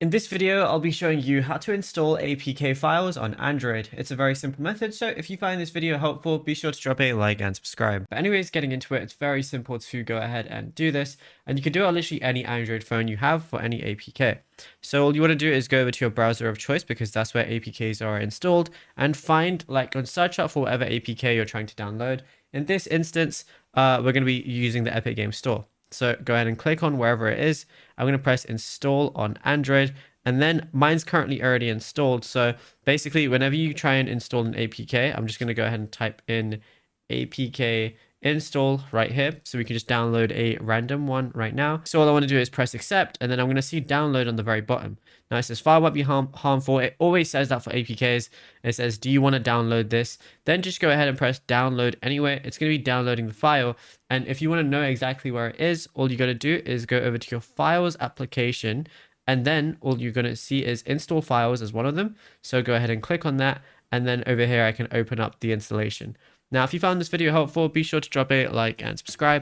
In this video, I'll be showing you how to install APK files on Android. It's a very simple method, so if you find this video helpful, be sure to drop a like and subscribe. But anyways, getting into it, it's very simple to go ahead and do this, and you can do it on literally any Android phone you have for any APK. So all you want to do is go over to your browser of choice, because that's where APKs are installed, and find, search up for whatever APK you're trying to download. In this instance, we're going to be using the Epic Games Store. So go ahead and click on wherever it is. I'm going to press install on Android, and then mine's currently already installed. So basically, whenever you try and install an APK, I'm just going to go ahead and type in APK install right here. So we can just download a random one right now. So all I want to do is press accept, and then I'm going to see download on the very bottom. Now it says file won't be harmful. It always says that for APKs. It says, do you want to download this? Then just go ahead and press download anyway. It's going to be downloading the file. And if you want to know exactly where it is, all you got to do is go over to your files application. And then all you're going to see is install files as one of them. So go ahead and click on that. And then over here, I can open up the installation. Now, if you found this video helpful, be sure to drop a like and subscribe.